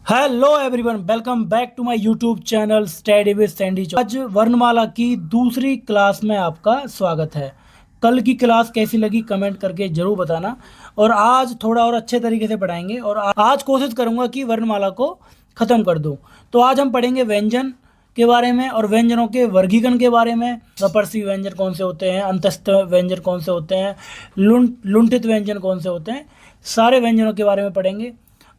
Hello everyone, welcome back to my YouTube channel study with Sandy. आज वर्णमाला की दूसरी क्लास में आपका स्वागत है। कल की क्लास कैसी लगी कमेंट करके ज़रूर बताना। और आज थोड़ा और अच्छे तरीके से पढ़ाएंगे और आज कोशिश करूंगा कि वर्णमाला को ख़त्म कर दूं। तो आज हम पढ़ेंगे व्यंजन के बारे में और व्यंजनों के वर्गीकरण के बारे में। सपर्शी व्यंजन कौन से होते हैं, अंतस्थ व्यंजन कौन से होते हैं, लुंठित व्यंजन कौन से होते हैं, सारे व्यंजनों के बारे में पढ़ेंगे।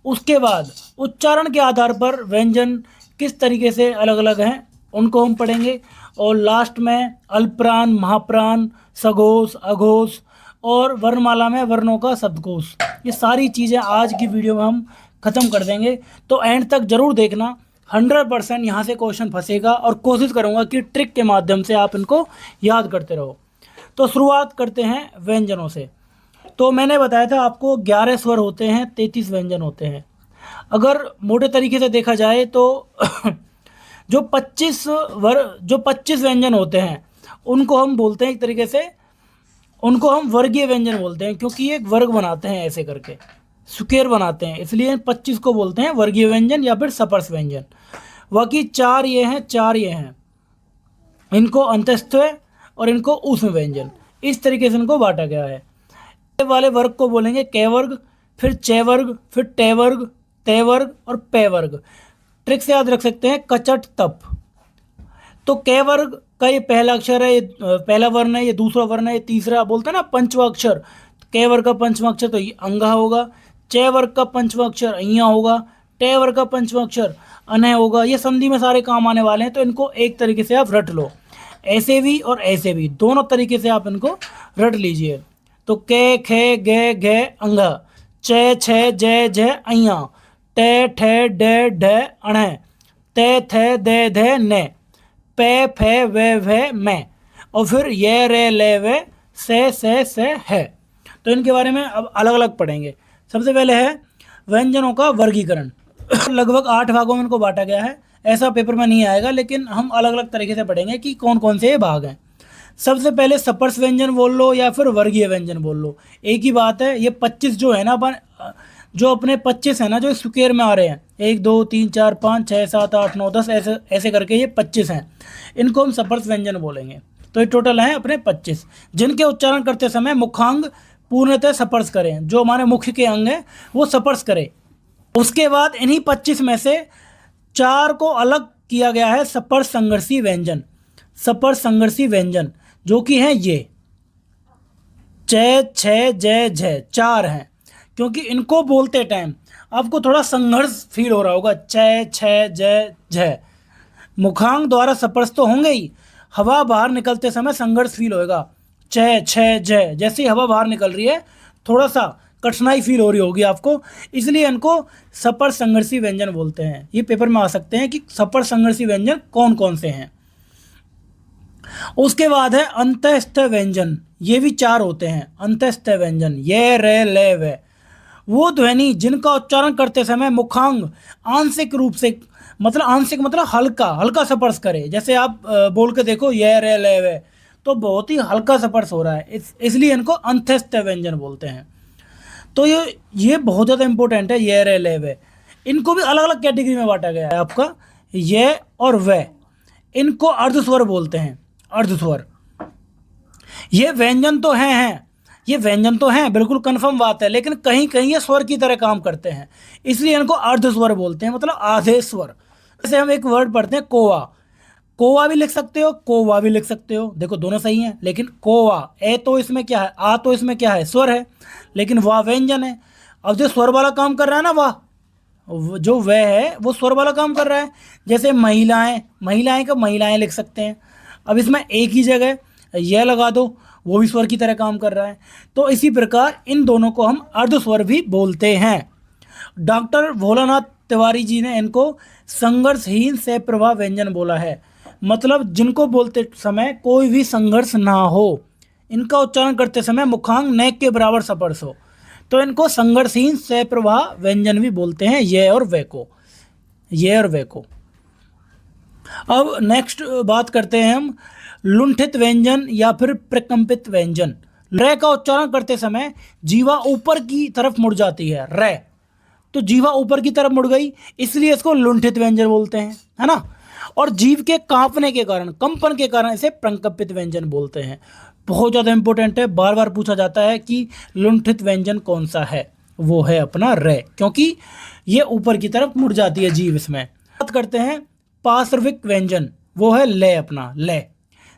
उसके बाद उच्चारण के आधार पर व्यंजन किस तरीके से अलग अलग हैं उनको हम पढ़ेंगे। और लास्ट में अल्पप्राण, महाप्राण, सघोष, अघोष और वर्णमाला में वर्णों का शब्दकोश, ये सारी चीज़ें आज की वीडियो में हम ख़त्म कर देंगे। तो एंड तक ज़रूर देखना, 100% यहाँ से क्वेश्चन फंसेगा और कोशिश करूँगा कि ट्रिक के माध्यम से आप इनको याद करते रहो। तो शुरुआत करते हैं व्यंजनों से। तो मैंने बताया था आपको 11 स्वर होते हैं, 33 व्यंजन होते हैं। अगर मोटे तरीके से देखा जाए तो जो 25 व्यंजन होते हैं उनको हम बोलते हैं एक तरीके से, उनको हम वर्गीय व्यंजन बोलते हैं, क्योंकि ये एक वर्ग बनाते हैं ऐसे करके, स्क्वायर बनाते हैं, इसलिए 25 को बोलते हैं वर्गीय व्यंजन या फिर सपर्श व्यंजन। बाकी चार ये हैं, इनको अंतस्थ और इनको ऊष्म व्यंजन, इस तरीके से इनको बांटा गया है। वाले वर्ग को बोलेंगे कै वर्ग, फिर चे वर्ग, फिर टे वर्ग, ते वर्ग और पे वर्ग। ट्रिक से याद रख सकते हैं, कचट तप। तो कै वर्ग का ये पहला अक्षर है, ये पहला वर्ण है, ये दूसरा वर्ण है, ये तीसरा, बोलते हैं ना पंचवा अक्षर। कै वर्ग का पंचवा अक्षर तो ये अंगा होगा, चे वर्ग का पंचवा अक्षर अइया होगा, टे वर्ग का पंचवा अक्षर अनय होगा। ये संधि में सारे काम आने वाले हैं, तो इनको एक तरीके से आप रट लो, ऐसे भी और ऐसे भी, दोनों तरीके से आप इनको रट लीजिए। तो के खे गे घे अंगा, चे छे जय जय अइया, टे ठे डे ढे अणे, ते थे दे धे ने, पे फे वे मैं, और फिर ये रे ले वे से है। तो इनके बारे में अब अलग अलग पढ़ेंगे। सबसे पहले है व्यंजनों का वर्गीकरण। लगभग 8 भागों में इनको बांटा गया है। ऐसा पेपर में नहीं आएगा, लेकिन हम अलग अलग तरीके से पढ़ेंगे कि कौन कौन से ये भाग हैं। सबसे पहले सपर्श व्यंजन बोल लो या फिर वर्गीय व्यंजन बोल लो, एक ही बात है। ये 25 जो है ना अपन, जो अपने 25 है ना, जो स्क्वायर में आ रहे हैं, 1 2 3 4 5 6 7 8 9 10, ऐसे ऐसे करके ये 25 हैं, इनको हम सपर्श व्यंजन बोलेंगे। तो ये टोटल हैं अपने 25, जिनके उच्चारण करते समय मुखांग पूर्णतः स्पर्श करें, जो हमारे मुख्य के अंग हैं वो स्पर्श करें। उसके बाद इन्हीं 25 में से 4 को अलग किया गया है सपर्श संघर्षी व्यंजन। सपर्श संघर्षी व्यंजन जो कि हैं ये चे छे जय झय, 4 हैं, क्योंकि इनको बोलते टाइम आपको थोड़ा संघर्ष फील हो रहा होगा। चे छे जय झय, मुखांग द्वारा स्पर्श तो होंगे ही, हवा बाहर निकलते समय संघर्ष फील होएगा। चे छे जय, जैसे ही हवा बाहर निकल रही है थोड़ा सा कठिनाई फील हो रही होगी आपको, इसलिए इनको सपर्श संघर्षी व्यंजन बोलते हैं। ये पेपर में आ सकते हैं कि सपर्श संघर्षी व्यंजन कौन कौन से हैं। उसके बाद है अंतस्थ व्यंजन, ये भी 4 होते हैं। अंतस्थ व्यंजन ये रे ले वे, वो ध्वनि जिनका उच्चारण करते समय मुखांग आंशिक रूप से, मतलब आंशिक मतलब हल्का हल्का स्पर्श करे। जैसे आप बोल के देखो ये रे ले वे, तो बहुत ही हल्का स्पर्श हो रहा है, इसलिए इनको अंतस्थ व्यंजन बोलते हैं। तो ये बहुत ज़्यादा इंपॉर्टेंट है, ये रे ले वे। इनको भी अलग अलग कैटेगरी में बांटा गया है आपका, ये और वे। इनको अर्धस्वर बोलते हैं, अर्धस्वर। ये व्यंजन तो हैं, ये व्यंजन तो हैं, बिल्कुल कंफर्म बात है, लेकिन कहीं कहीं ये स्वर की तरह काम करते हैं, इसलिए इनको अर्धस्वर बोलते हैं, मतलब आधे स्वर। जैसे हम एक वर्ड पढ़ते हैं कोवा, कोवा भी लिख सकते हो, कोवा भी लिख सकते हो, देखो दोनों सही हैं। लेकिन कोवा, ए तो इसमें क्या है, आ तो इसमें क्या है, स्वर है, लेकिन वाह व्यंजन है। अब जो स्वर वाला काम कर रहा है ना, वाह जो वह है वो स्वर वाला काम कर रहा है। जैसे महिलाएं, महिलाएं का महिलाएं लिख सकते हैं। अब इसमें एक ही जगह यह लगा दो, वो भी स्वर की तरह काम कर रहा है। तो इसी प्रकार इन दोनों को हम अर्धस्वर भी बोलते हैं। डॉक्टर भोलानाथ तिवारी जी ने इनको संघर्षहीन से प्रवाह व्यंजन बोला है, मतलब जिनको बोलते समय कोई भी संघर्ष ना हो, इनका उच्चारण करते समय मुखांग नेक के बराबर स्पर्श हो, तो इनको संघर्षहीन से प्रवाह व्यंजन भी बोलते हैं, ये और वे को, ये और वे को। अब नेक्स्ट बात करते हैं हम लुंठित व्यंजन या फिर प्रकंपित व्यंजन। रे का उच्चारण करते समय जीवा ऊपर की तरफ मुड़ जाती है, रे। तो जीवा ऊपर की तरफ मुड़ गई, इसलिए इसको लुंठित व्यंजन बोलते हैं, है ना। और जीव के कांपने के कारण, कंपन के कारण इसे प्रकंपित व्यंजन बोलते हैं। बहुत ज़्यादा इंपॉर्टेंट है, बार बार पूछा जाता है कि लुंठित व्यंजन कौन सा है, वो है अपना रे, क्योंकि ये ऊपर की तरफ मुड़ जाती है जीव इसमें। बात करते हैं पार्श्विक व्यंजन, वो है ले, अपना ले।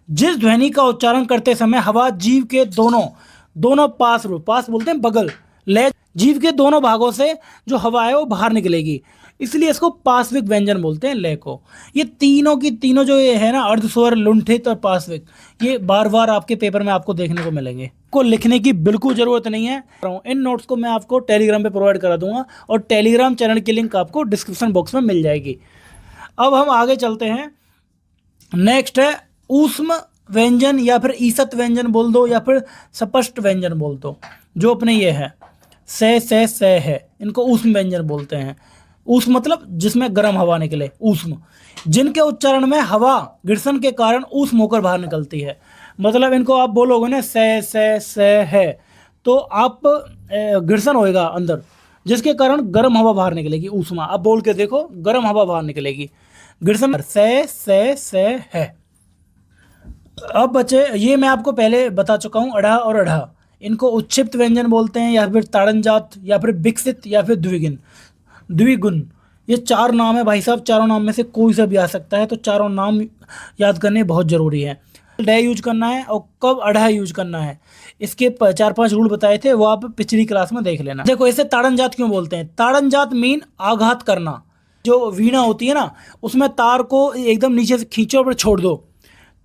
जिस ध्वनि का उच्चारण करते समय हवा जीव के दोनों पास बोलते हैं बगल, ले जीव के दोनों भागों से जो हवा है वो बाहर निकलेगी, इसलिए इसको पार्श्विक व्यंजन बोलते हैं ले को। ये तीनों की तीनों जो ये है ना, अर्धस्वर, लुंठित और पार्श्विक, ये बार बार आपके पेपर में आपको देखने को मिलेंगे। को लिखने की बिल्कुल ज़रूरत नहीं है, इन नोट्स को मैं आपको टेलीग्राम पे प्रोवाइड करा दूंगा और टेलीग्राम चैनल की लिंक आपको डिस्क्रिप्शन बॉक्स में मिल जाएगी। अब हम आगे चलते हैं। नेक्स्ट है ऊष्म व्यंजन, या फिर ईसत व्यंजन बोल दो, या फिर स्पष्ट व्यंजन बोल दो। जो अपने ये है से है, इनको ऊष्म व्यंजन बोलते हैं। ऊष्म मतलब जिसमें गर्म हवा निकले, ऊष्म। जिनके उच्चारण में हवा घर्षण के कारण ऊष्म होकर बाहर निकलती है। मतलब इनको आप बोलोगे ना से है, तो आप घर्षण होएगा अंदर, जिसके कारण गर्म हवा बाहर निकलेगी, ऊष्मा। आप बोल के देखो, गर्म हवा बाहर निकलेगी, घर्षण से है। अब बचे, ये मैं आपको पहले बता चुका हूँ, अढ़ा और अढ़ा, इनको उच्छिप्त व्यंजन बोलते हैं, या फिर ताड़नजात, या फिर विकसित, या फिर द्विगुण। ये 4 नाम है भाई साहब, चारों नाम में से कोई सा भी आ सकता है, तो चारों नाम याद करने बहुत ज़रूरी है। डे यूज करना है और कब अढ़ा यूज करना है, इसके 4-5 रूल बताए थे, वो आप पिछली क्लास में देख लेना। देखो इसे ताड़नजात क्यों बोलते हैं? ताड़नजात मीन आघात करना। जो वीणा होती है ना, उसमें तार को एकदम नीचे से खींचो और छोड़ दो,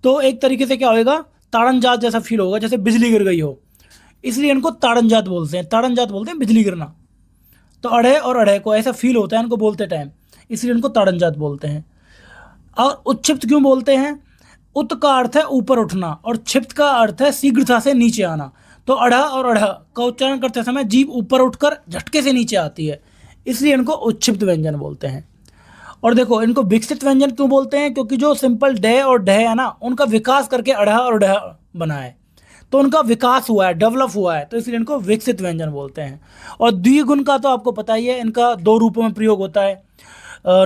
तो एक तरीके से क्या होएगा, ताड़नजात जैसा फील होगा, जैसे बिजली गिर गई हो, इसलिए इनको ताड़नजात बोलते हैं। ताड़नजात बोलते हैं बिजली गिरना। तो अढ़े और अढ़े को ऐसा फील होता है इनको बोलते टाइम, इसलिए इनको ताड़नजात बोलते हैं। और उत्क्षिप्त क्यों बोलते हैं? उत का अर्थ है ऊपर उठना, और क्षिप्त का अर्थ है शीघ्रता से नीचे आना। तो अढ़ा और अढ़ा का उच्चारण करते समय जीभ ऊपर उठकर झटके से नीचे आती है, इसलिए इनको उत्क्षिप्त व्यंजन बोलते हैं। और देखो इनको विकसित व्यंजन क्यों बोलते हैं? क्योंकि जो सिंपल डे और ढे है ना, उनका विकास करके अढ़ा और ढा बना है, तो उनका विकास हुआ है, डेवलप हुआ है, तो इसलिए इनको विकसित व्यंजन बोलते हैं। और द्विगुण का तो आपको पता ही है, इनका 2 रूपों में प्रयोग होता है।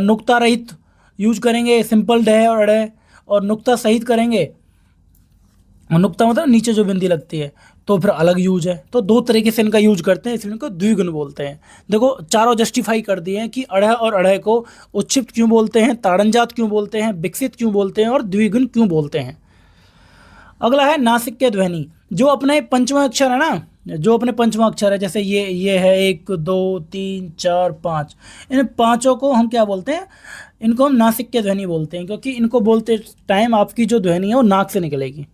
नुक्ता रहित यूज करेंगे सिंपल डे और अड़े, और नुक्ता सहित करेंगे, नुक्ता मतलब नीचे जो बिंदी लगती है, तो फिर अलग यूज है। तो 2 तरीके से इनका यूज करते हैं, इसलिए इनको द्विगुण बोलते हैं। देखो चारों जस्टिफाई कर दिए हैं कि अढ़ा और अढ़े को उच्छिप्त क्यों बोलते हैं, ताड़नजात क्यों बोलते हैं, विकसित क्यों बोलते हैं, और द्विगुण क्यों बोलते हैं। अगला है नासिक के ध्वनि। जो अपने पंचमा अक्षर है ना, जो अपने पंचमा अक्षर है, जैसे ये है 1 2 3 4 5, इन पांचों को हम क्या बोलते हैं? इनको हम नासिक के ध्वनि बोलते हैं, क्योंकि इनको बोलते टाइम आपकी जो ध्वनि है वो नाक से निकलेगी।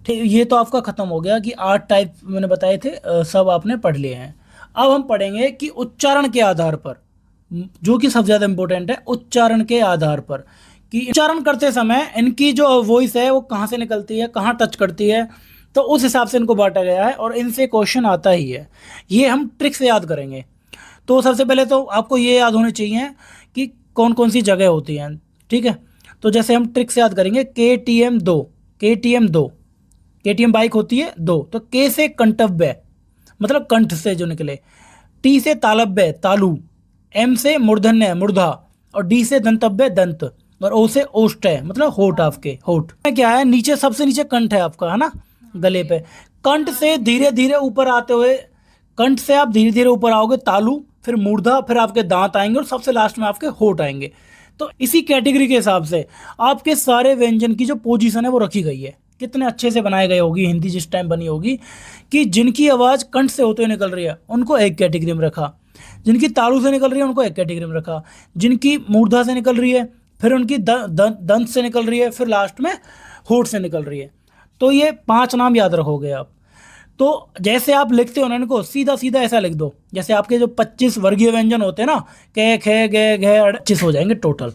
ठीक, ये तो आपका खत्म हो गया कि 8 टाइप मैंने बताए थे, सब आपने पढ़ लिए हैं। अब हम पढ़ेंगे कि उच्चारण के आधार पर, जो कि सबसे ज़्यादा इंपॉर्टेंट है, उच्चारण के आधार पर, कि उच्चारण करते समय इनकी जो वॉइस है वो कहाँ से निकलती है, कहाँ टच करती है, तो उस हिसाब से इनको बांटा गया है, और इनसे क्वेश्चन आता ही है। ये हम ट्रिक से याद करेंगे। तो सबसे पहले तो आपको ये याद होने चाहिए कि कौन कौन सी जगह होती हैं, ठीक है। तो जैसे हम ट्रिक से याद करेंगे, KTM 2, KTM बाइक होती है 2, तो K से कंठव्य मतलब कंठ से जो निकले, T से तालव्य तालु, M से मूर्धन्य मूर्धा, और D से दंतव्य दंत, और O से ओष्ठ है मतलब होठ, आपके होठ क्या है, नीचे सबसे नीचे कंठ है आपका, है ना, गले पे। कंठ से धीरे धीरे ऊपर आते हुए, कंठ से आप धीरे धीरे ऊपर आओगे तालु, फिर मूर्धा, फिर आपके दांत आएंगे, और सबसे लास्ट में आपके होठ आएंगे। तो इसी कैटेगरी के हिसाब से आपके सारे व्यंजन की जो पोजीशन है वो रखी गई है। कितने अच्छे से बनाई गई होगी हिंदी जिस टाइम बनी होगी, कि जिनकी आवाज़ कंठ से होते हुए निकल रही है उनको एक कैटेगरी में रखा, जिनकी तालु से निकल रही है उनको एक कैटेगरी में रखा, जिनकी मूर्धा से निकल रही है, फिर उनकी दंत से निकल रही है, फिर लास्ट में होठ से निकल रही है। तो ये 5 नाम याद रखोगे आप। तो जैसे आप लिखते हो ना, इनको सीधा सीधा ऐसा लिख दो, जैसे आपके जो 25 वर्गीय व्यंजन होते हैं ना, क ख ग घ 25 हो जाएंगे टोटल।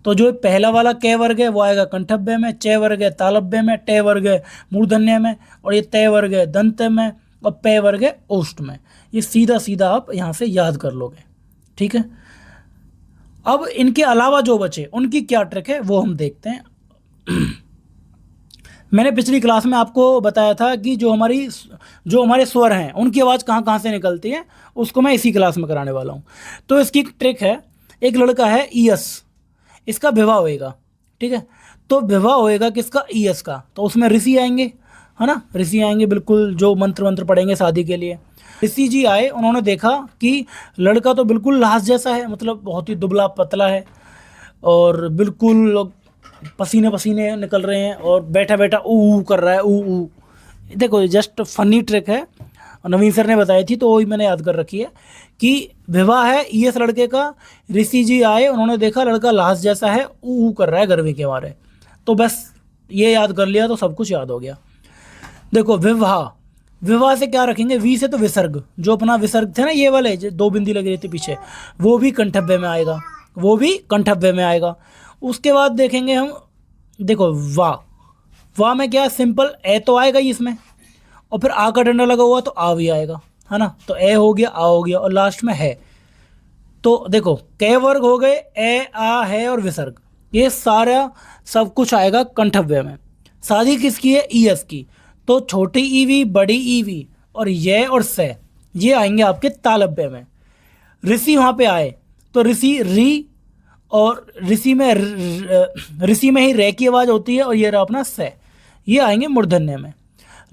तो जो पहला वाला क वर्ग है वो आएगा कंठव्य में, च वर्ग है तालव्य में, ट वर्ग है मूर्धन्य में, और ये त वर्ग है दंत में, और प वर्ग है ओष्ठ में। ये सीधा सीधा आप यहाँ से याद कर लोगे, ठीक है। अब इनके अलावा जो बचे उनकी क्या ट्रिक है वो हम देखते हैं। मैंने पिछली क्लास में आपको बताया था कि जो हमारे स्वर हैं उनकी आवाज़ कहाँ कहाँ से निकलती है, उसको मैं इसी क्लास में कराने वाला हूँ। तो इसकी एक ट्रिक है, एक लड़का है ईयस, इसका विवाह होएगा, ठीक है। तो विवाह होएगा किसका, ईयस का, तो उसमें ऋषि आएंगे, है ना, ऋषि आएंगे बिल्कुल, जो मंत्र मंत्र पढ़ेंगे शादी के लिए। ऋषि जी आए, उन्होंने देखा कि लड़का तो बिल्कुल लाश जैसा है, मतलब बहुत ही दुबला पतला है और बिल्कुल पसीने पसीने निकल रहे हैं और बैठा बैठा ऊ ऊ कर रहा है, ऊ ऊ। देखो जस्ट फनी ट्रिक है, और नवीन सर ने बताई थी तो वही मैंने याद कर रखी है कि विवाह है ईएस लड़के का, ऋषि जी आए, उन्होंने देखा लड़का लाश जैसा है, ऊ ऊ कर रहा है गर्मी के मारे। तो बस ये याद कर लिया तो सब कुछ याद हो गया। देखो विवाह, विवाह से क्या रखेंगे, वी से तो विसर्ग, जो अपना विसर्ग थे ना ये वाले जो दो बिंदी लगी रहती पीछे, वो भी कंठव्य में आएगा, वो भी कंठव्य में आएगा। उसके बाद देखेंगे हम, देखो वाह, वाह में क्या सिंपल ए तो आएगा ही इसमें, और फिर आ का डंडा लगा हुआ तो आ भी आएगा, है ना। तो ए हो गया, आ हो गया, और लास्ट में है। तो देखो कै वर्ग हो गए, ए आ है और विसर्ग, ये सारा सब कुछ आएगा कंठव्य में। शादी किसकी है, ईएस की, तो छोटी ईवी, बड़ी ईवी और ये और से, ये आएंगे आपके तालव्य में। ऋषि वहाँ पे आए तो ऋषि री, और ऋषि में ही रे की आवाज़ होती है, और ये रहा अपना से, ये आएंगे मूर्धन्य में।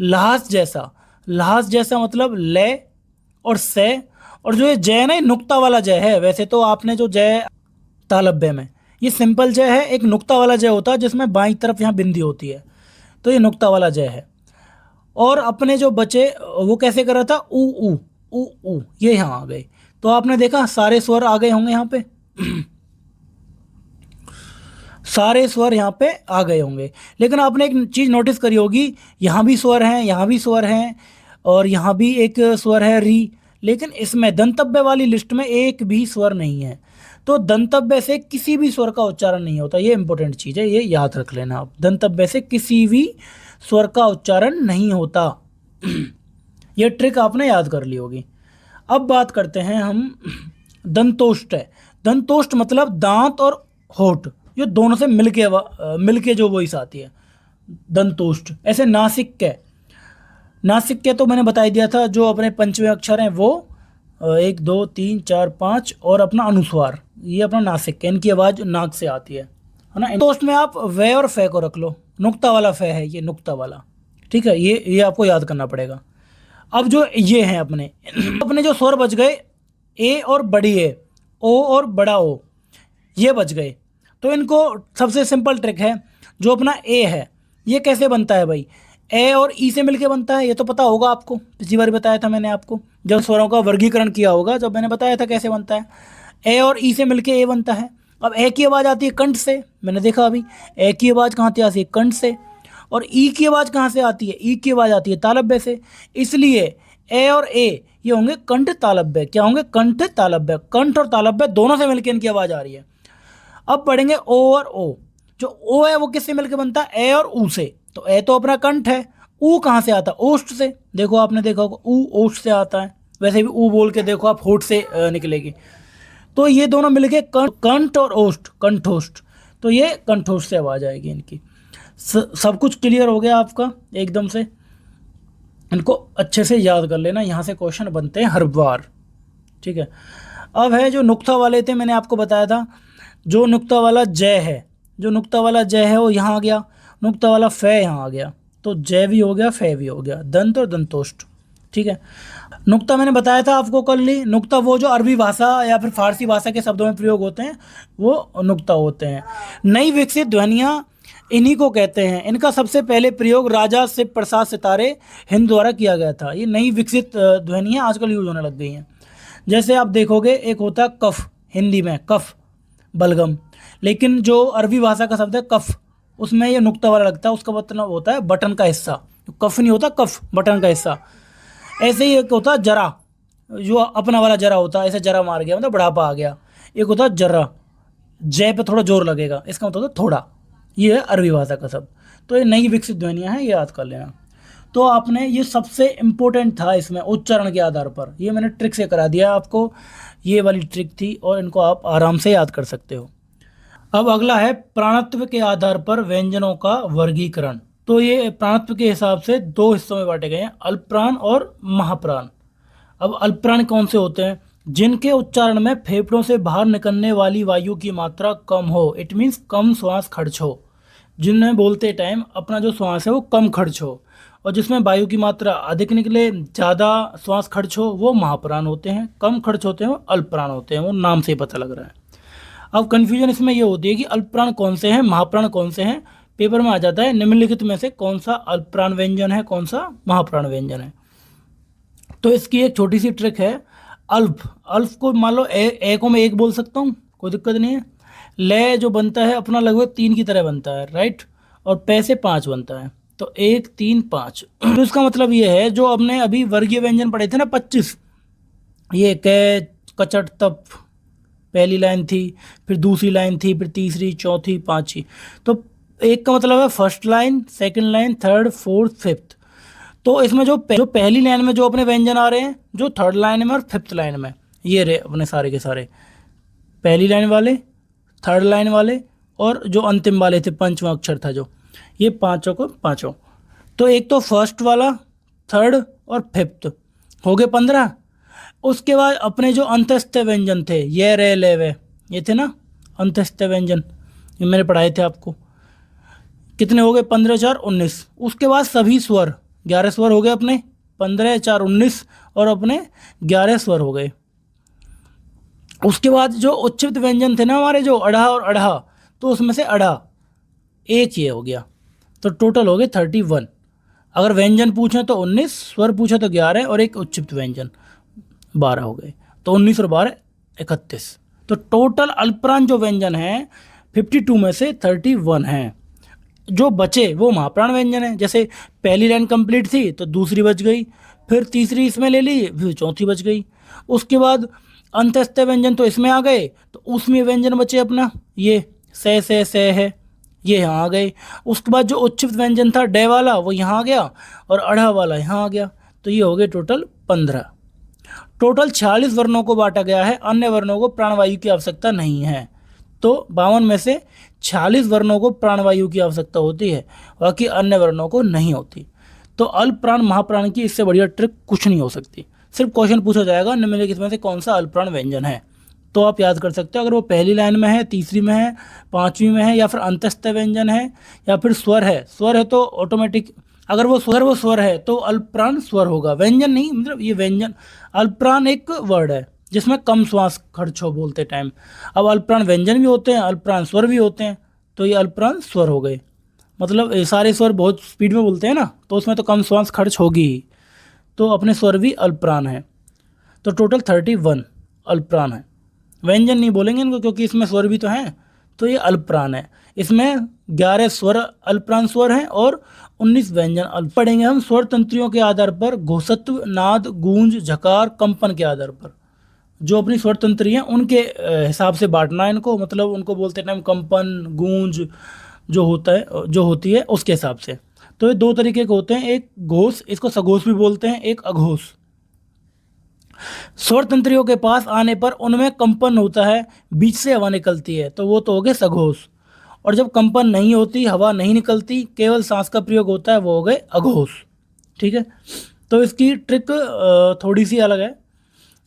लहास जैसा, लहास जैसा मतलब ले और से, और जो ये जय ना, ये नुक्ता वाला जय है। वैसे तो आपने जो जय तालव्य में, ये सिंपल जय है, एक नुक्ता वाला जय होता है जिसमें बाईं तरफ यहाँ बिंदी होती है, तो ये नुक्ता वाला जय है। और अपने जो बचे वो कैसे कर रहा था, ऊ ऊ ऊ ऊ, ये यहाँ आ गए। तो आपने देखा सारे स्वर आ गए होंगे यहाँ पे सारे स्वर यहाँ पे आ गए होंगे। लेकिन आपने एक चीज़ नोटिस करी होगी, यहाँ भी स्वर हैं, यहाँ भी स्वर हैं, और यहाँ भी एक स्वर है री, लेकिन इसमें दंतव्य वाली लिस्ट में एक भी स्वर नहीं है। तो दंतव्य से किसी भी स्वर का उच्चारण नहीं होता, ये इंपॉर्टेंट चीज़ है, ये याद रख लेना आप, दंतव्य से किसी भी स्वर का उच्चारण नहीं होता ये ट्रिक आपने याद कर ली होगी। अब बात करते हैं हम दंतोष्ट है। दंतोष्ट मतलब दांत और होठ, ये दोनों से मिलके जो वॉइस आती है, दंतोष्ट। ऐसे नासिक के, नासिक के तो मैंने बता दिया था, जो अपने पंचवें अक्षर हैं वो 1 2 3 4 5, और अपना अनुस्वार, ये अपना नासिक के, इनकी आवाज़ नाक से आती है ना। दंतोष्ट में आप वे और फे को रख लो, नुक्ता वाला फे है ये, नुक्ता वाला, ठीक है, ये आपको याद करना पड़ेगा। अब जो ये हैं अपने अपने जो स्वर बच गए, ए और बड़ी ए, ओ और बड़ा ओ, ये बच गए। तो इनको सबसे सिंपल ट्रिक है, जो अपना ए है ये कैसे बनता है भाई, ए और ई से मिलके बनता है, ये तो पता होगा आपको, पिछली बार बताया था मैंने आपको, जब स्वरों का वर्गीकरण किया होगा, जब मैंने बताया था कैसे बनता है, ए और ई से मिलके ए बनता है। अब ए की आवाज़ आती है कंठ से, मैंने देखा अभी, ए की आवाज़ कहाँ से आती है, कंठ से। और ई की आवाज़ कहाँ से आती है, ई की आवाज़ आती है तालव्य से। इसलिए ए और ए ये होंगे कंठ तालव्य, क्या होंगे, कंठ तालव्य, कंठ और तालव्य दोनों से मिलकर इनकी आवाज़ आ रही है। अब पढ़ेंगे ओ और ओ, जो ओ है वो किससे मिलकर बनता है, ए और ऊ से। तो ए तो अपना कंठ है, ऊ कहाँ से आता है, ओष्ठ से। देखो आपने देखा होगा ऊ ओष्ठ से आता है, वैसे भी ऊ बोल के देखो आप, होठ से निकलेगी। तो ये दोनों मिलके कंठ और ओष्ठ, कंठोष्ठ, तो ये कंठोष्ठ से आवाज़ आएगी इनकी। सब कुछ क्लियर हो गया आपका एकदम से, इनको अच्छे से याद कर लेना, यहाँ से क्वेश्चन बनते हैं हर बार, ठीक है। अब है जो नुक्ता वाले थे, मैंने आपको बताया था, जो नुक्ता वाला जय है, जो नुक्ता वाला जय है वो यहाँ आ गया, नुक्ता वाला फे यहाँ आ गया, तो जय भी हो गया, फे भी हो गया, दंत और दंतोष्ठ, ठीक है। नुक्ता मैंने बताया था आपको कल ही, नुक्ता वो जो अरबी भाषा या फिर फारसी भाषा के शब्दों में प्रयोग होते हैं वो नुक्ता होते हैं। नई विकसित ध्वनियाँ इन्हीं को कहते हैं। इनका सबसे पहले प्रयोग राजा शिव प्रसाद सितारे हिंद द्वारा किया गया था। ये नई विकसित ध्वनियाँ आजकल यूज होने लग गई हैं। जैसे आप देखोगे एक होता है कफ, हिंदी में कफ, बलगम, लेकिन जो अरबी भाषा का शब्द है कफ, उसमें ये नुक्ता वाला लगता है, उसका मतलब होता है बटन का हिस्सा, कफ नहीं होता, कफ बटन का हिस्सा। ऐसे ही एक होता है जरा, जो अपना वाला जरा होता है, ऐसे जरा मार गया मतलब बुढ़ापा आ गया। एक होता है जर्रा, जय पे थोड़ा जोर लगेगा, इसका मतलब थोड़ा, ये है अरबी भाषा का शब्द। तो ये नई विकसित ध्वनियाँ हैं, ये याद कर लेना। तो आपने ये सबसे इम्पोर्टेंट था इसमें उच्चारण के आधार पर, ये मैंने ट्रिक से करा दिया आपको, ये वाली ट्रिक थी और इनको आप आराम से याद कर सकते हो। अब अगला है प्राणत्व के आधार पर व्यंजनों का वर्गीकरण। तो ये प्राणत्व के हिसाब से दो हिस्सों में बांटे गए हैं, अल्पप्राण और महाप्राण। अब अल्पप्राण कौन से होते हैं? जिनके उच्चारण में फेफड़ों से बाहर निकलने वाली वायु की मात्रा कम हो, इट मीन्स कम श्वास खर्च हो। जिन्हें बोलते टाइम अपना जो श्वास है वो कम खर्च हो, और जिसमें वायु की मात्रा अधिक निकले, ज़्यादा श्वास खर्च हो, वो महाप्राण होते हैं। कम खर्च होते हैं वो अल्पप्राण होते हैं, वो नाम से ही पता लग रहा है। अब कन्फ्यूजन इसमें ये होती है कि अल्पप्राण कौन से हैं, महाप्राण कौन से हैं। पेपर में आ जाता है निम्नलिखित में से कौन सा अल्पप्राण व्यंजन है, कौन सा महाप्राण व्यंजन है। तो इसकी एक छोटी सी ट्रिक है। अल्प अल्प को मान लो ए को मैं एक बोल सकता हूँ, कोई दिक्कत नहीं है। लय जो बनता है अपना लगभग 3 की तरह बनता है, राइट, और पै से 5 बनता है, तो 1 3 5। तो इसका मतलब ये है जो हमने अभी वर्गीय व्यंजन पढ़े थे ना 25, ये कै कचट तप पहली लाइन थी, फिर दूसरी लाइन थी, फिर तीसरी, चौथी, पांचवी। तो एक का मतलब है first line, second line, third, fourth, fifth. तो इसमें जो पहली लाइन में जो अपने व्यंजन आ रहे हैं, जो थर्ड लाइन में और फिफ्थ लाइन में, ये रहे अपने सारे के सारे, पहली लाइन वाले, थर्ड लाइन वाले, और जो अंतिम वाले थे, पंचवां अक्षर था जो, ये पांचों को पांचों। तो एक तो फर्स्ट वाला, थर्ड और फिफ्थ हो गए 15। उसके बाद अपने जो अंतस्थ व्यंजन थे, ये रे ले वे, ये थे ना अंतस्थ व्यंजन, ये मैंने पढ़ाए थे आपको। कितने हो गए? 15 4 19। उसके बाद सभी स्वर, 11 स्वर हो गए अपने, 15 4 19, और अपने 11 स्वर हो गए। उसके बाद जो उच्चवित व्यंजन थे ना हमारे, जो अढ़ा और अढ़ा, तो उसमें से अढ़ा एक ये हो गया, तो टोटल हो गए 31। अगर व्यंजन पूछें तो 19, स्वर पूछे तो 11, और एक उच्चवित व्यंजन 12 हो गए। तो 19 और 12 31। तो टोटल अल्पप्राण जो व्यंजन है 52 में से 31 हैं। जो बचे वो महाप्राण व्यंजन है। जैसे पहली लाइन कंप्लीट थी तो दूसरी बच गई, फिर तीसरी इसमें ले ली, फिर चौथी बच गई। उसके बाद अंतस्थ व्यंजन तो इसमें आ गए, तो उसमें व्यंजन बचे अपना ये से है, ये यहाँ आ गए। उसके बाद जो उच्चवित व्यंजन था डे वाला, वो यहाँ आ गया, और अढ़ा वाला यहाँ आ गया। तो ये हो गए टोटल 15। टोटल 46 वर्णों को बांटा गया है। अन्य वर्णों को प्राणवायु की आवश्यकता नहीं है। तो 52 में से 46 वर्णों को प्राणवायु की आवश्यकता होती है, बाकी अन्य वर्णों को नहीं होती। तो अल्प प्राण महाप्राण की इससे बढ़िया ट्रिक कुछ नहीं हो सकती। सिर्फ क्वेश्चन पूछा जाएगा निम्नलिखित में से कौन सा अल्पप्राण व्यंजन है, तो आप याद कर सकते हो। अगर वो पहली लाइन में है, तीसरी में है, पांचवी में है, या फिर अंतस्थ व्यंजन है, या फिर स्वर है तो ऑटोमेटिक, अगर वो स्वर है तो अल्पप्राण स्वर होगा, व्यंजन नहीं। मतलब ये व्यंजन, अल्पप्राण एक वर्ड है जिसमें कम श्वास खर्च हो बोलते टाइम। अब अल्पप्राण व्यंजन भी होते हैं, अल्पप्राण स्वर भी होते हैं, तो ये अल्पप्राण स्वर हो गए। मतलब ये सारे स्वर बहुत स्पीड में बोलते हैं ना, तो उसमें तो कम श्वास खर्च होगी ही, तो अपने स्वर भी अल्पप्राण है। तो टोटल 31 अल्पप्राण है। व्यंजन नहीं बोलेंगे इनको क्योंकि इसमें स्वर भी तो हैं, तो ये अल्पप्राण है। इसमें 11 स्वर अल्पप्राण स्वर हैं और 19 व्यंजन अल्प। पढ़ेंगे हम स्वर तंत्रियों के आधार पर, घोषत्व, नाद, गूंज, झकार, कंपन के आधार पर। जो अपनी स्वर तंत्री हैं उनके हिसाब से बांटना है इनको, मतलब उनको बोलते टाइम कंपन, गूंज जो होता है, जो होती है उसके हिसाब से। तो ये दो तरीके के होते हैं, एक घोष, इसको सघोष भी बोलते हैं, एक अघोष। स्वर तंत्रियों के पास आने पर उनमें कंपन होता है, बीच से हवा निकलती है, तो वो तो हो गए सघोष। और जब कंपन नहीं होती, हवा नहीं निकलती, केवल सांस का प्रयोग होता है, वो हो गए अघोष। ठीक है, तो इसकी ट्रिक थोड़ी सी अलग है।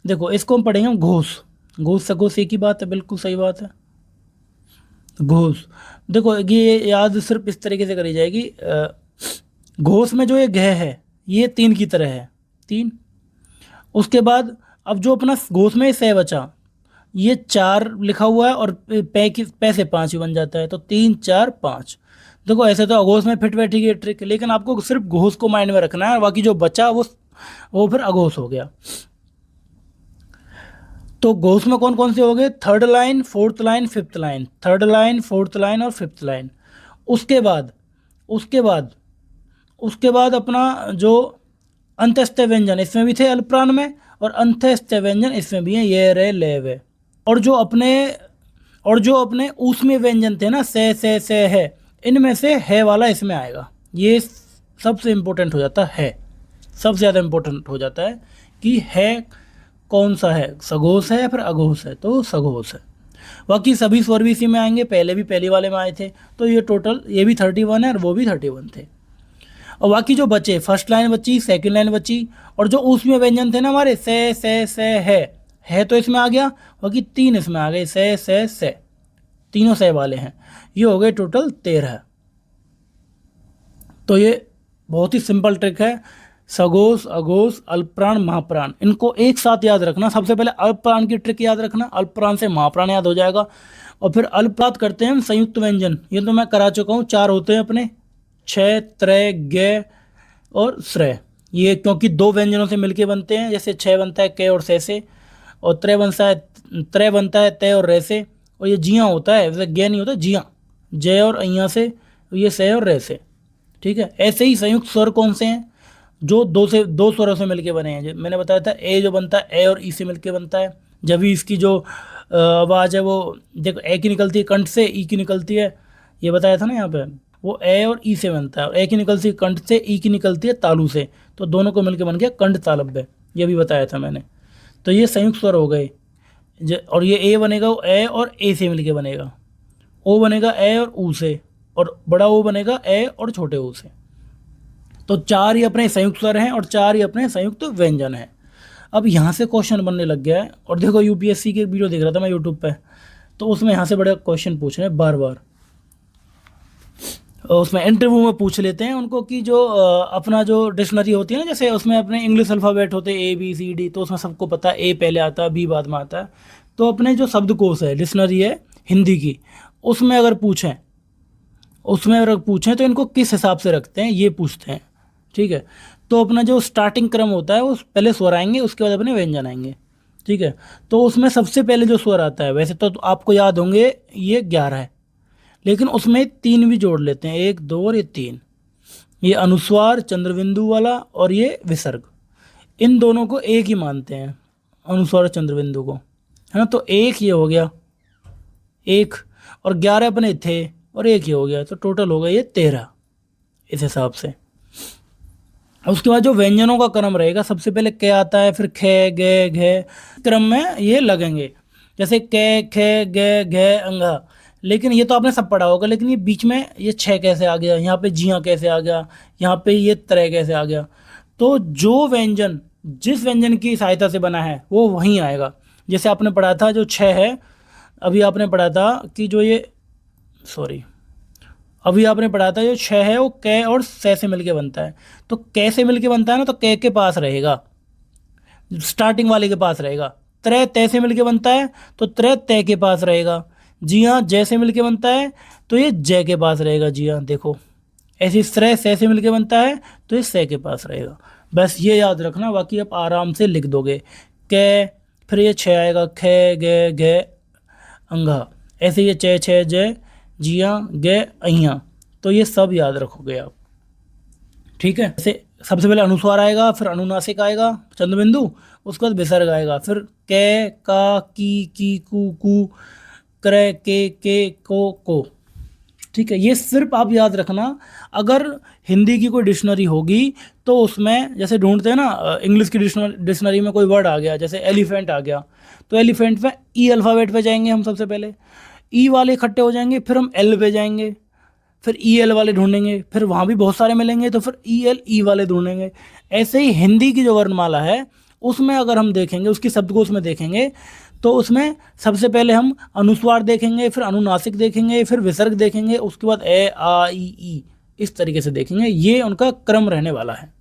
देखो इसको हम पढ़ेंगे घोष। घोष सघोष एक ही बात है, बिल्कुल सही बात है। घोष, देखो ये याद सिर्फ इस तरीके से करी जाएगी। घोष में जो ये घ है ये 3 की तरह है, 3। उसके बाद अब जो अपना घोष में से बचा, ये 4 लिखा हुआ है, और पै से 5 ही बन जाता है, तो 3 4 5। देखो ऐसे तो अघोष में फिट बैठेगी ये ट्रिक, लेकिन आपको सिर्फ घोष को माइंड में रखना है, बाकी जो बचा वो फिर अघोष हो गया। तो घोष में कौन कौन से हो गए? Third line, fourth line, fifth line, third line, fourth line और फिफ्थ लाइन। उसके बाद अपना जो अंतस्थ व्यंजन इसमें भी थे अल्पप्राण में, और अंतस्थ व्यंजन इसमें भी हैं, ये रे ले वे। और जो अपने ऊष्मीय व्यंजन थे ना, से है, इनमें से है वाला इसमें आएगा। ये सबसे इम्पोर्टेंट हो जाता है, सबसे ज़्यादा इम्पोर्टेंट हो जाता है कि है कौन सा है, सघोष है या फिर अघोष है, तो सघोष है। बाकी सभी स्वर भी इसी में आएंगे, पहले भी पहली वाले में आए थे। तो ये टोटल ये भी 31 है और वो भी 31 थे। और बाकी जो बचे, फर्स्ट लाइन बची, सेकंड लाइन बची, और जो उसमें व्यंजन थे ना हमारे, से है तो इसमें आ गया, बाकी 3 इसमें आ गए, से, तीनों से वाले हैं। ये हो गए टोटल 13। तो ये बहुत ही सिंपल ट्रिक है। सघोष, अघोष, अल्पप्राण, महाप्राण, इनको एक साथ याद रखना। सबसे पहले अल्पप्राण की ट्रिक याद रखना, अल्पप्राण से महाप्राण याद हो जाएगा। और फिर अल्पप्राण करते हैं हम संयुक्त व्यंजन, ये तो मैं करा चुका हूँ, 4 होते हैं अपने, क्षय, त्रय, ग और श्रय। ये क्योंकि 2 व्यंजनों से मिलके बनते हैं, जैसे क्षय बनता है क और स से, और त्रय बनता है तय और रे से, और ये जिया होता है, वैसे ग नहीं होता, जिया, जय और अइया से, ये स और रे से। ठीक है, ऐसे ही संयुक्त स्वर कौन से हैं, जो 2 स्वरों से मिलके बने हैं। मैंने बताया था ए जो बनता है ए और ई से मिलके बनता है, जब भी इसकी जो आवाज़ है वो देखो ए की निकलती है कंठ से, ई की निकलती है, ये बताया था ना यहाँ पे, वो ए और ई से बनता है, और ए की निकलती है कंठ से, ई की निकलती है तालु से, तो दोनों को मिलकर बन गया कंठ तालव्य, ये भी बताया था मैंने। तो ये संयुक्त स्वर हो गए। और ये ए बनेगा वो ए और ए से मिलके बनेगा, ओ बनेगा ए और ऊ से, और बड़ा ओ बनेगा ए और छोटे ओ से। तो 4 ही अपने संयुक्त स्वर हैं और 4 ही अपने संयुक्त व्यंजन हैं। अब यहाँ से क्वेश्चन बनने लग गया है, और देखो यूपीएससी के वीडियो देख रहा था मैं यूट्यूब पे, तो उसमें यहाँ से बड़े क्वेश्चन पूछ रहे हैं बार बार। उसमें इंटरव्यू में पूछ लेते हैं उनको कि जो अपना जो डिक्शनरी होती है ना, जैसे उसमें अपने इंग्लिश अल्फ़ाबेट होते हैं ABCD, तो उसमें सबको पता है ए पहले आता है, बी बाद में आता है। तो अपने जो शब्दकोश है, डिक्शनरी है हिंदी की, उसमें अगर पूछें तो इनको किस हिसाब से रखते हैं, ये पूछते हैं। ठीक है, तो अपना जो स्टार्टिंग क्रम होता है वो पहले स्वर आएंगे, उसके बाद अपने व्यंजन आएंगे। ठीक है, तो उसमें सबसे पहले जो स्वर आता है, वैसे तो आपको याद होंगे ये 11 है, लेकिन उसमें 3 भी जोड़ लेते हैं, 1 2 और ये 3, ये अनुस्वार चंद्रबिंदु वाला और ये विसर्ग, इन दोनों को एक ही मानते हैं, अनुस्वार और चंद्रबिंदु को, है ना। तो एक ये हो गया, 1 और 11 अपने थे और 1 ये हो गया, तो टोटल हो गया ये 13 इस हिसाब से। उसके बाद जो व्यंजनों का क्रम रहेगा, सबसे पहले क आता है, फिर ख ग घ, क्रम में ये लगेंगे, जैसे क ख ग घ अंगा। लेकिन ये तो आपने सब पढ़ा होगा, लेकिन ये बीच में ये 6 कैसे आ गया, यहाँ पे जिया कैसे आ गया, यहाँ पे ये त्रय कैसे आ गया। तो जो व्यंजन जिस व्यंजन की सहायता से बना है वो वहीं आएगा। जैसे आपने पढ़ा था जो 6 है, अभी आपने पढ़ा था कि जो ये अभी आपने पढ़ा था जो 6 है वो क और से मिलके बनता है। तो क से मिलके बनता है ना, तो क के पास रहेगा, स्टार्टिंग वाले के पास रहेगा। त्रय तय से मिलके बनता है तो त्रय तय के पास रहेगा। जी हाँ, जय से मिलके बनता है तो ये जय के पास रहेगा। जी हाँ, देखो ऐसी श्रय से मिलके बनता है तो ये से के पास रहेगा। बस ये याद रखना, बाकी आप आराम से लिख दोगे। क, फिर ये 6 आएगा, ख ग घ अंगा, ऐसे ये 6 6 जय जिया ग अहिया, तो ये सब याद रखोगे आप। ठीक है, जैसे सबसे पहले अनुस्वार आएगा, फिर अनुनासिक आएगा चंद्रबिंदु, उसके बाद विसर्ग आएगा, फिर क का की कू क्रय के को। ठीक है, ये सिर्फ आप याद रखना। अगर हिंदी की कोई डिक्शनरी होगी तो उसमें जैसे ढूंढते हैं ना, इंग्लिश की डिक्शनरी में कोई वर्ड आ गया, जैसे एलिफेंट आ गया, तो एलिफेंट में ई अल्फ़ाबेट पे जाएंगे हम, सबसे पहले ई वाले इकट्ठे हो जाएंगे, फिर हम एल पे जाएंगे, फिर ई एल वाले ढूंढेंगे, फिर वहाँ भी बहुत सारे मिलेंगे तो फिर ई एल ई वाले ढूंढेंगे। ऐसे ही हिंदी की जो वर्णमाला है उसमें अगर हम देखेंगे, उसकी शब्दकोश में देखेंगे, तो उसमें सबसे पहले हम अनुस्वार देखेंगे, फिर अनुनासिक देखेंगे, फिर विसर्ग देखेंगे, उसके बाद ए आ ई, इस तरीके से देखेंगे। ये उनका क्रम रहने वाला है।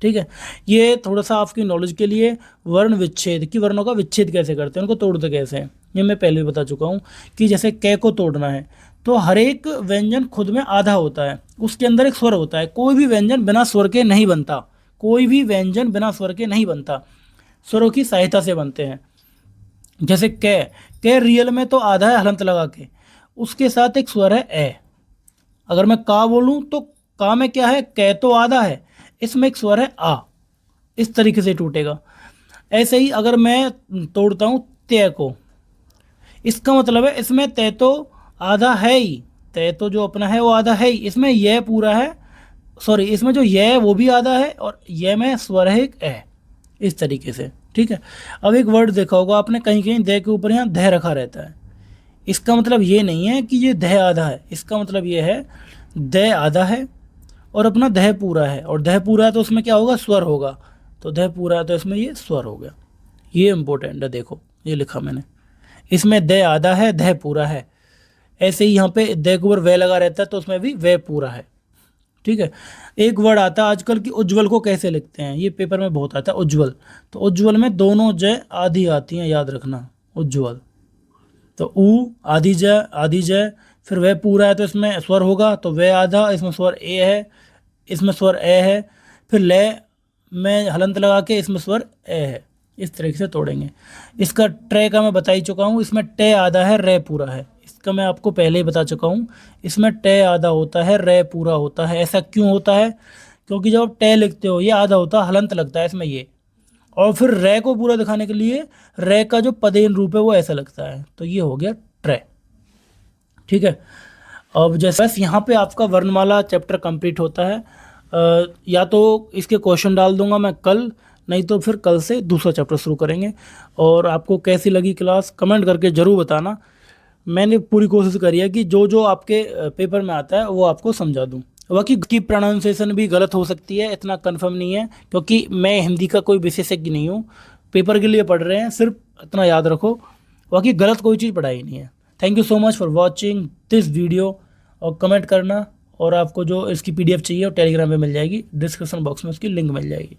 ठीक है, ये थोड़ा सा आपकी नॉलेज के लिए, वर्ण विच्छेद की वर्णों का विच्छेद कैसे करते हैं, उनको तोड़ते कैसे हैं, ये मैं पहले भी बता चुका हूँ कि जैसे क को तोड़ना है तो हर एक व्यंजन खुद में आधा होता है, उसके अंदर एक स्वर होता है। कोई भी व्यंजन बिना स्वर के नहीं बनता, कोई भी व्यंजन बिना स्वर के नहीं बनता, स्वरों की सहायता से बनते हैं। जैसे क रियल में तो आधा है हलंत लगा के, उसके साथ एक स्वर है ए। अगर मैं का बोलूं तो का में क्या है, क तो आधा है, इसमें एक स्वर है आ, इस तरीके से टूटेगा। ऐसे ही अगर मैं तोड़ता हूं तय को, इसका मतलब है इसमें तय तो आधा है ही, तय तो जो अपना है वो आधा है ही, इसमें यह पूरा है, इसमें जो यह है वो भी आधा है, और यह में स्वर है एक ए, इस तरीके से। ठीक है, अब एक वर्ड देखा होगा आपने, कहीं कहीं दे के ऊपर यहाँ दह रखा रहता है, इसका मतलब ये नहीं है कि ये दह आधा है, इसका मतलब ये है दह आधा है और अपना दह पूरा है, और दह पूरा है तो उसमें क्या होगा, स्वर होगा, तो दह पूरा है तो इसमें ये स्वर हो गया। ये इंपॉर्टेंट है, देखो ये लिखा मैंने, इसमें दह आधा है, दह पूरा है। ऐसे ही यहाँ पे दह के ऊपर वे लगा रहता है तो उसमें भी वे पूरा है। ठीक है। एक वर्ड आता है आजकल की, उज्ज्वल को कैसे लिखते हैं, ये पेपर में बहुत आता है, उज्ज्वल। तो उज्ज्वल में दोनों जय आधी आती हैं, याद रखना, उज्ज्वल। तो ऊ आधी जय, आधी जय, फिर वह पूरा है तो इसमें स्वर होगा, तो वह आधा, इसमें स्वर ए है, इसमें स्वर ए है, फिर ले में हलंत लगा के इसमें स्वर ए है। इस तरीके से तोड़ेंगे। इसका ट्रे का मैं बता ही चुका हूँ, इसमें टे आधा है, रे पूरा है। इसका मैं आपको पहले ही बता चुका हूँ, इसमें टे आधा होता है, रे पूरा होता है। ऐसा क्यों होता है, क्योंकि जब आप टे लिखते हो ये आधा होता है, हलंत लगता है इसमें ये, और फिर रे को पूरा दिखाने के लिए रे का जो पदेन रूप है वो ऐसा लगता है, तो ये हो गया ट्रे। ठीक है। अब जैसे बस यहाँ पे आपका वर्णमाला चैप्टर कंप्लीट होता है। या तो इसके क्वेश्चन डाल दूंगा मैं कल, नहीं तो फिर कल से दूसरा चैप्टर शुरू करेंगे। और आपको कैसी लगी क्लास कमेंट करके ज़रूर बताना। मैंने पूरी कोशिश करी है कि जो जो आपके पेपर में आता है वो आपको समझा दूँ। बाकी की प्रोनाउंसिएशन भी गलत हो सकती है, इतना कंफर्म नहीं है, क्योंकि मैं हिंदी का कोई विशेषज्ञ नहीं हूँ। पेपर के लिए पढ़ रहे हैं, सिर्फ इतना याद रखो, बाकी गलत कोई चीज़ पढ़ाई नहीं है। Thank you so much for watching this video. और कमेंट करना, और आपको जो इसकी PDF चाहिए वो टेलीग्राम पे मिल जाएगी, डिस्क्रिप्शन बॉक्स में उसकी लिंक मिल जाएगी।